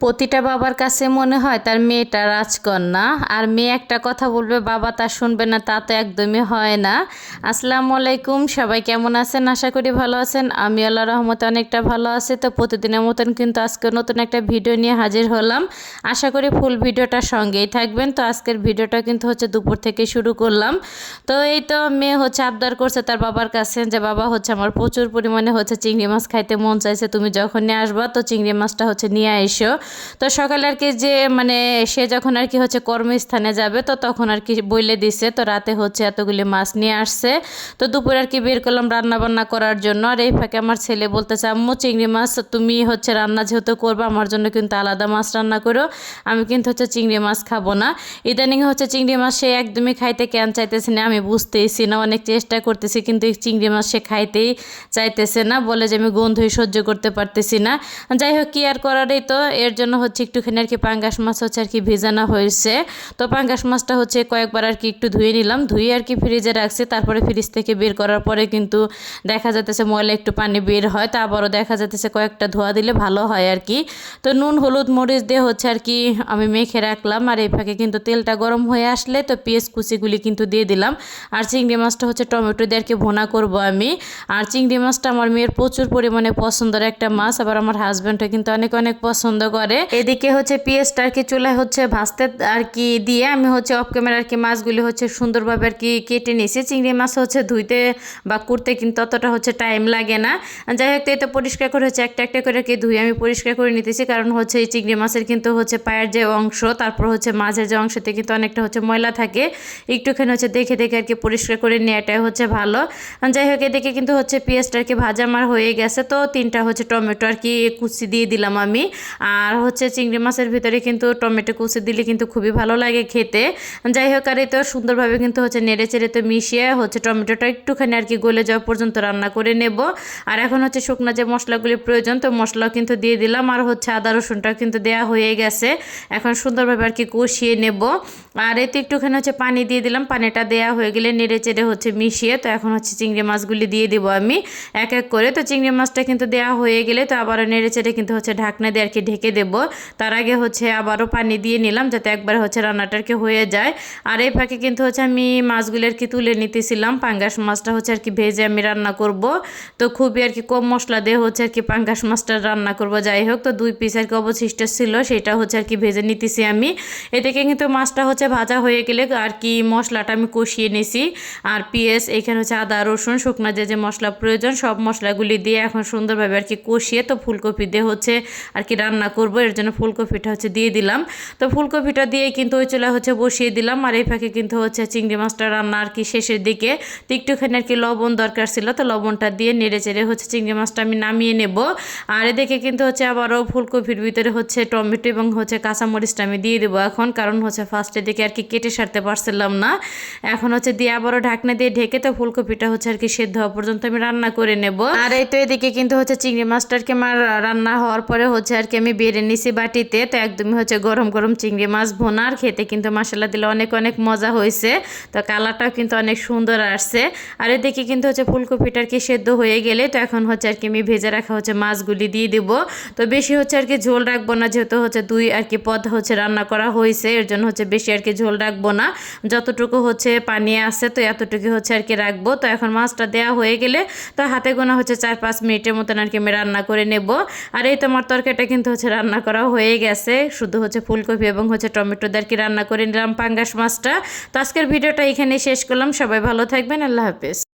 প্রতিটা বাবার কাছে মনে হয় তার মেয়েটা রাজকন্যা, আর মেয়ে একটা কথা বলবে বাবা তা শুনবে না, তা তো একদমই হয় না। আসসালামু আলাইকুম, সবাই কেমন আছেন? আশা করি ভালো আছেন। আমি আল্লাহর রহমতে অনেকটা ভালো আছি। তো প্রতিদিনের মতন কিন্তু আজকে নতুন একটা ভিডিও নিয়ে হাজির হলাম। আশা করি ফুল ভিডিওটা সঙ্গেই থাকবেন। তো আজকের ভিডিওটা কিন্তু হচ্ছে দুপুর থেকে শুরু করলাম। তো এই তো মেয়ে হচ্ছে আবদার করছে তার বাবার কাছে যে বাবা হচ্ছে আমার প্রচুর পরিমাণে হচ্ছে চিংড়ি মাছ খাইতে মন চাইছে, তুমি যখন নিয়ে আসবা তো চিংড়ি মাছটা হচ্ছে নিয়ে এসো। তো সকালে আর কি যে মানে সে যখন আর কি হচ্ছে কর্মস্থানে যাবে তো তখন আর কি বইলে দিছে, তো রাতে হচ্ছে এতগুলি মাছ নিয়ে আসছে। তো দুপুরে আর কি বের করলাম রান্না বান্না করার জন্য। আর এই ফাঁকে আমার ছেলে বলতেছে আম্মু চিংড়ি মাছ তুমি হচ্ছে রান্না যেহেতু করবো আমার জন্য কিন্তু আলাদা মাছ রান্না করো, আমি কিন্তু হচ্ছে চিংড়ি মাছ খাবো না। ইদানিং হচ্ছে চিংড়ি মাছ সে একদমই খাইতে কেন চাইতেছে না আমি বুঝতেইছি না, অনেক চেষ্টা করতেছি কিন্তু এই চিংড়ি মাছ সে খাইতেই চাইতেছে না, বলে যে আমি গন্ধই সহ্য করতে পারতেছি না। যাই হোক কি আর করারই, তো এর জন্য হচ্ছে একটুখানি আর কি পাঙ্গাস মাছ হচ্ছে আর কি ভেজানো হয়েছে। তো পাঙ্গাস মাছটা হচ্ছে কয়েকবার আর কি একটু ধুয়ে নিলাম, ধুয়ে আর কি ফ্রিজে রাখছি। তারপরে ফ্রিজ থেকে বের করার পরে কিন্তু দেখা যাচ্ছে ময়লা একটু পানি বের হয়, তা আবারও দেখা যাচ্ছে কয়েকটা ধোয়া দিলে ভালো হয় আর কি। তো নুন হলুদ মরিচ দিয়ে হচ্ছে আর কি আমি মেখে রাখলাম। আর এই ফাঁকে কিন্তু তেলটা গরম হয়ে আসলে তো পেঁয়াজ কুচিগুলি কিন্তু দিয়ে দিলাম। আর চিংড়ি মাছটা হচ্ছে টমেটো দিয়ে আর কি ভুনা করবো আমি। আর চিংড়ি মাছটা আমার মেয়ের প্রচুর পরিমাণে পছন্দের একটা মাছ, আবার আমার হাজব্যান্ডও কিন্তু অনেক অনেক পছন্দ করে। এদিকে হচ্ছে পেঁয়াজটা আর কি চুলায় হচ্ছে ভাজতে আর কি দিয়ে আমি হচ্ছে অফ ক্যামেরা আর কি মাছগুলি হচ্ছে সুন্দরভাবে আর কি কেটে নিয়েছি। চিংড়ি মাছ হচ্ছে ধুইতে বা করতে কিন্তু অতটা হচ্ছে টাইম লাগে না। যাই হোক, এতে পরিষ্কার করে হচ্ছে একটা একটা করে আর কি ধুয়ে আমি পরিষ্কার করে নিতেছি, কারণ হচ্ছে এই চিংড়ি মাছের কিন্তু হচ্ছে পায়ের যে অংশ তারপর হচ্ছে মাঝের যে অংশতে কিন্তু অনেকটা হচ্ছে ময়লা থাকে, একটুখানি হচ্ছে দেখে দেখে আর কি পরিষ্কার করে নেওয়াটাই হচ্ছে ভালো। যাই হোক, এদিকে কিন্তু হচ্ছে পেঁয়াজটা আর কি ভাজা আমার হয়ে গেছে। তো 3টা হচ্ছে টমেটো আর কি কুচি দিয়ে দিলাম আমি। আর হচ্ছে চিংড়ি মাছের ভিতরে কিন্তু টমেটো কুচি দিলে কিন্তু খুবই ভালো লাগে খেতে। যাই হোক, আর এই তো সুন্দরভাবে কিন্তু হচ্ছে নেড়ে চেড়ে তো মিশিয়ে হচ্ছে টমেটোটা একটুখানি আর কি গলে যাওয়া পর্যন্ত রান্না করে নেব। আর এখন হচ্ছে শুকনো যে মশলাগুলি প্রয়োজন তো মশলাও কিন্তু দিয়ে দিলাম, আর হচ্ছে আদা রসুনটাও কিন্তু দেওয়া হয়ে গেছে। এখন সুন্দরভাবে আর কি কষিয়ে নেব। আর এতে একটুখানি হচ্ছে পানি দিয়ে দিলাম, পানিটা দেওয়া হয়ে গেলে নেড়ে চেড়ে হচ্ছে মিশিয়ে তো এখন হচ্ছে চিংড়ি মাছগুলি দিয়ে দেবো আমি এক এক করে। তো চিংড়ি মাছটা কিন্তু দেওয়া হয়ে গেলে তো আবারও নেড়ে চেড়ে কিন্তু হচ্ছে ঢাকনা দিয়ে আর কি ঢেকে দেবো। তার আগে হচ্ছে আবারও পানি দিয়ে নিলাম যাতে একবার হচ্ছে রান্নাটা আর কি হয়ে যায়। আর এই ফাঁকে কিন্তু হচ্ছে আমি মাছগুলি আর কি তুলে নিতেছিলাম। পাঙ্গাস মাছটা হচ্ছে আর কি ভেজে আমি রান্না করব। তো খুবই আর কি কম মশলা দিয়ে হচ্ছে আর কি পাঙ্গাস মাছটা রান্না করব। যাই হোক, তো 2 পিস আর কি অবশিষ্ট ছিল সেটা হচ্ছে আর কি ভেজে নিতেছি আমি। এদিকে কিন্তু মাছটা হচ্ছে ভাজা হয়ে গেলে আর কি মশলাটা আমি কষিয়ে নিছি। আর পেঁয়াজ এখানে হচ্ছে আদা রসুন শুকনো যে যে মশলা প্রয়োজন সব মশলাগুলি দিয়ে এখন সুন্দরভাবে আর কি কষিয়ে তো ফুলকপি দিয়ে হচ্ছে আর কি রান্না করব। এর জন্য ফুলকপিটা হচ্ছে দিয়ে দিলাম। তো ফুলকপিটা দিয়ে কিন্তু ওই চুলা হচ্ছে বসিয়ে দিলাম। আর এই ফাঁকে কিন্তু হচ্ছে চিংড়ি মাছটা রান্না আর কি শেষের দিকে, তো একটুখানি আর কি লবণ দরকার ছিল, তো লবণটা দিয়ে নেড়ে চেড়ে হচ্ছে চিংড়ি মাছটা আমি নামিয়ে নেব। আর এদিকে কিন্তু হচ্ছে আবারও ফুলকপির ভিতরে হচ্ছে টমেটো এবং হচ্ছে কাঁচামরিচটা আমি দিয়ে দেবো এখন, কারণ হচ্ছে ফার্স্টের দিকে আর কি কেটে সারতে পারছিলাম না। এখন হচ্ছে দিয়ে আবারও ঢাকনা দিয়ে ঢেকে তো ফুলকপিটা হচ্ছে আর কি সেদ্ধ হওয়া পর্যন্ত আমি রান্না করে নেব। আর এই তো এদিকে কিন্তু হচ্ছে চিংড়ি মাছটা আর কি আমার রান্না হওয়ার পরে হচ্ছে আর কি আমি বেড়ে নিছি বাটিতে। তো একদমই হচ্ছে গরম গরম চিংড়ি মাছ ভোনা, আর খেতে কিন্তু মাসাল্লাহ দিলে অনেক অনেক মজা হয়েছে। তো কালারটাও কিন্তু অনেক সুন্দর আসছে। আর এদিকে কিন্তু হচ্ছে ফুলকপিটা আর কি সেদ্ধ হয়ে গেলে তো এখন হচ্ছে আর কি আমি ভেজে রাখা হচ্ছে মাছগুলি দিয়ে দিব। তো বেশি হচ্ছে আর কি ঝোল রাখবো না, যেহেতু হচ্ছে 2 আর কি পদ হচ্ছে রান্না করা হয়েছে, এর জন্য হচ্ছে বেশি আর কি ঝোল রাখবো না, যতটুকু হচ্ছে পানি আছে তো এতটুকু হচ্ছে আর কি রাখবো। তো এখন মাছটা দেওয়া হয়ে গেলে তো হাতে গোনা হচ্ছে 4-5 মিনিটের মতন আর কি আমি রান্না করে নেব। আর এই তোমার তরকারিটা কিন্তু হচ্ছে রান্না করা হয়ে গেছে, শুধু হচ্ছে ফুলকপি এবং হচ্ছে টমেটো দিয়ে আর কি রান্না করে নিলাম পাঙ্গাস মাছটা। তো আজকের ভিডিওটা এখানেই শেষ করলাম, সবাই ভালো থাকবেন, আল্লাহ হাফেজ।